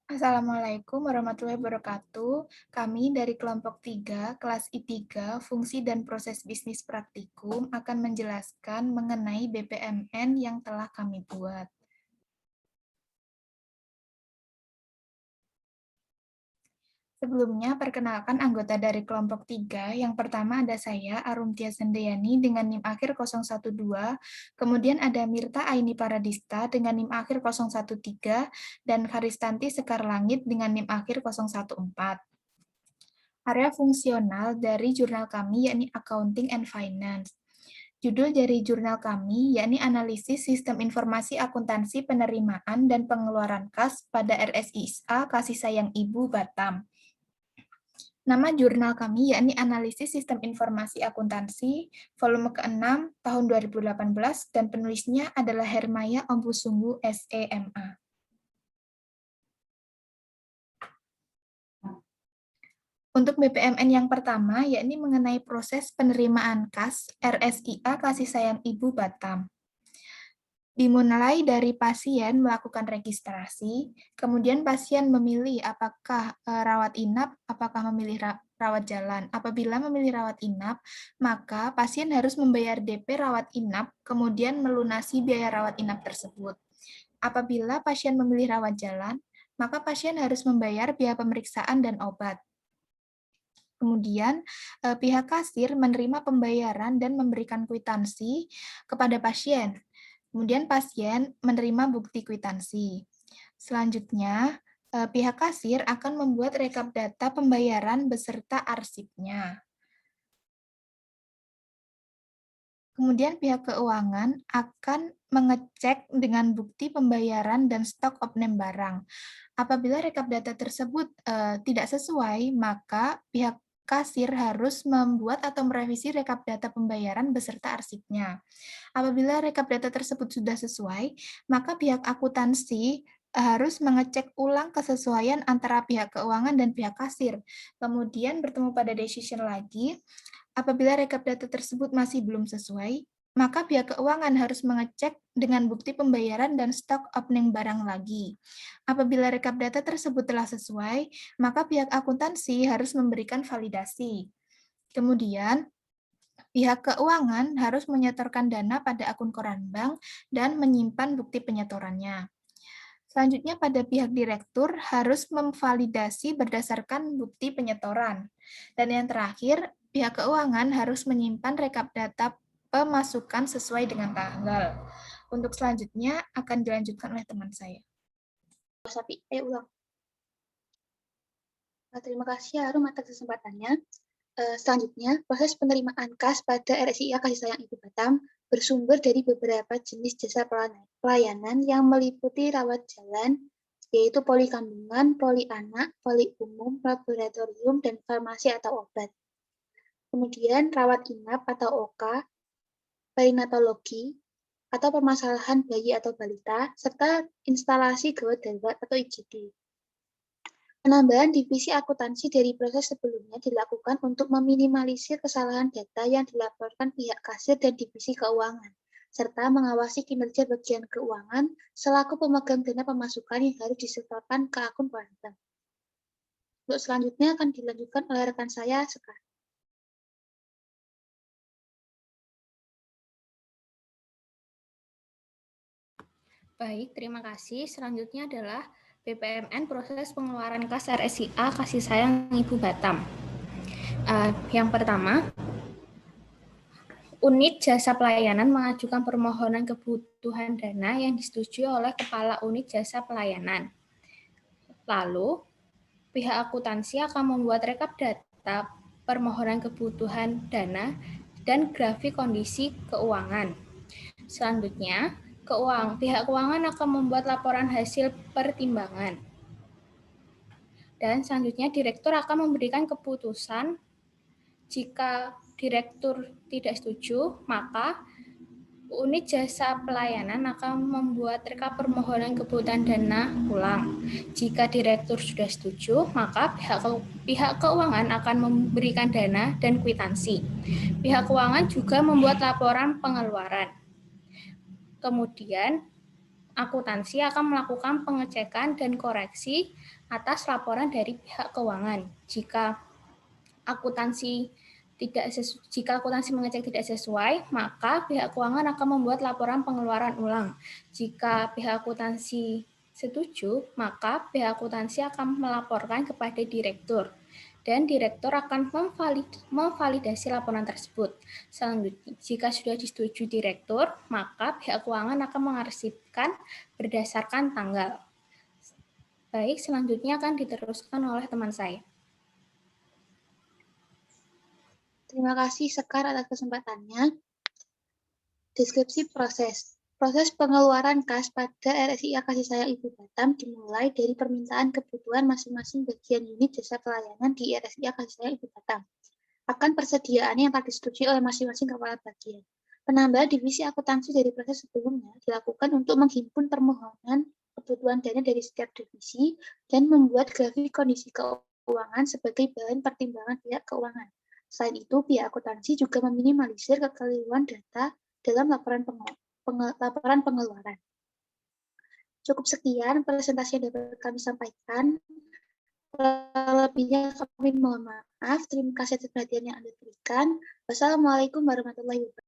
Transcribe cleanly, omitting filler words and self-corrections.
Assalamualaikum warahmatullahi wabarakatuh. Kami dari kelompok 3, kelas I3, Fungsi dan Proses Bisnis Praktikum akan menjelaskan mengenai BPMN yang telah kami buat. Sebelumnya, perkenalkan anggota dari kelompok 3. Yang pertama ada saya, Arumtia Sendeyani, dengan NIM akhir 012, kemudian ada Mirta Aini Paradista dengan NIM akhir 013, dan Karistanti Sekar Langit dengan NIM akhir 014. Area fungsional dari jurnal kami yakni Accounting and Finance. Judul dari jurnal kami yakni Analisis Sistem Informasi Akuntansi Penerimaan dan Pengeluaran Kas pada RSISA Kasih Sayang Ibu Batam. Nama jurnal kami yakni Analisis Sistem Informasi Akuntansi volume ke-6 tahun 2018 dan penulisnya adalah Hermaya Ompusunggu SEMA. Untuk BPMN yang pertama, yakni mengenai proses penerimaan kas RSIA Kasih Sayang Ibu Batam. Dimulai dari pasien melakukan registrasi, kemudian pasien memilih apakah rawat inap, apakah memilih rawat jalan. Apabila memilih rawat inap, maka pasien harus membayar DP rawat inap, kemudian melunasi biaya rawat inap tersebut. Apabila pasien memilih rawat jalan, maka pasien harus membayar biaya pemeriksaan dan obat. Kemudian, pihak kasir menerima pembayaran dan memberikan kwitansi kepada pasien. Kemudian pasien menerima bukti kwitansi. Selanjutnya, pihak kasir akan membuat rekap data pembayaran beserta arsipnya. Kemudian pihak keuangan akan mengecek dengan bukti pembayaran dan stok opname barang. Apabila rekap data tersebut tidak sesuai, maka pihak kasir harus membuat atau merevisi rekap data pembayaran beserta arsipnya. Apabila rekap data tersebut sudah sesuai, maka pihak akuntansi harus mengecek ulang kesesuaian antara pihak keuangan dan pihak kasir. Kemudian bertemu pada decision lagi, apabila rekap data tersebut masih belum sesuai, maka pihak keuangan harus mengecek dengan bukti pembayaran dan stok opening barang lagi. Apabila rekap data tersebut telah sesuai, maka pihak akuntansi harus memberikan validasi. Kemudian, pihak keuangan harus menyetorkan dana pada akun koran bank dan menyimpan bukti penyetorannya. Selanjutnya, pada pihak direktur harus memvalidasi berdasarkan bukti penyetoran. Dan yang terakhir, pihak keuangan harus menyimpan rekap data pemasukan sesuai dengan tanggal. Untuk selanjutnya akan dilanjutkan oleh teman saya. Ulang. Terima kasih Harum atas kesempatannya. Selanjutnya, proses penerimaan kas pada RSIA Kasih Sayang Ibu Batam bersumber dari beberapa jenis jasa pelayanan yang meliputi rawat jalan, yaitu poli kandungan, poli anak, poli umum, laboratorium, dan farmasi atau obat. Kemudian rawat inap atau OK, perinatologi, atau permasalahan bayi atau balita, serta instalasi gawat darurat atau IGD. Penambahan divisi akuntansi dari proses sebelumnya dilakukan untuk meminimalisir kesalahan data yang dilaporkan pihak kasir dan divisi keuangan, serta mengawasi kinerja bagian keuangan selaku pemegang dana pemasukan yang harus disetorkan ke akun bank. Untuk selanjutnya akan dilanjutkan oleh rekan saya sekarang. Baik, terima kasih. Selanjutnya adalah BPMN proses pengeluaran kas RSIA Kasih Sayang Ibu Batam. Yang pertama, unit jasa pelayanan mengajukan permohonan kebutuhan dana yang disetujui oleh Kepala Unit Jasa Pelayanan. Lalu, pihak akuntansi akan membuat rekap data permohonan kebutuhan dana dan grafik kondisi keuangan. Selanjutnya, pihak keuangan akan membuat laporan hasil pertimbangan. Dan selanjutnya direktur akan memberikan keputusan. Jika direktur tidak setuju, maka unit jasa pelayanan akan membuat rekap permohonan kebutuhan dana ulang. Jika direktur sudah setuju, maka pihak keuangan akan memberikan dana dan kwitansi. Pihak keuangan juga membuat laporan pengeluaran. Kemudian, akuntansi akan melakukan pengecekan dan koreksi atas laporan dari pihak keuangan. Jika akuntansi mengecek tidak sesuai, maka pihak keuangan akan membuat laporan pengeluaran ulang. Jika pihak akuntansi setuju, maka pihak akuntansi akan melaporkan kepada direktur, dan direktur akan memvalidasi laporan tersebut. Selanjutnya, jika sudah disetujui direktur, maka pihak keuangan akan mengarsipkan berdasarkan tanggal. Baik, selanjutnya akan diteruskan oleh teman saya. Terima kasih Sekar atas kesempatannya. Deskripsi proses. Proses pengeluaran kas pada RSIA Kasih Sayang Ibu Batam dimulai dari permintaan kebutuhan masing-masing bagian unit jasa pelayanan di RSIA Kasih Sayang Ibu Batam akan persediaan yang telah disetujui oleh masing-masing kepala bagian. Penambahan divisi akuntansi dari proses sebelumnya dilakukan untuk menghimpun permohonan kebutuhan dana dari setiap divisi dan membuat grafik kondisi keuangan sebagai bahan pertimbangan pihak keuangan. Selain itu, pihak akuntansi juga meminimalisir kekeliruan data dalam laporan pengeluaran. Cukup sekian presentasi yang dapat kami sampaikan. Lebihnya kami mohon maaf. Terima kasih atas perhatian yang Anda berikan. Wassalamualaikum warahmatullahi wabarakatuh.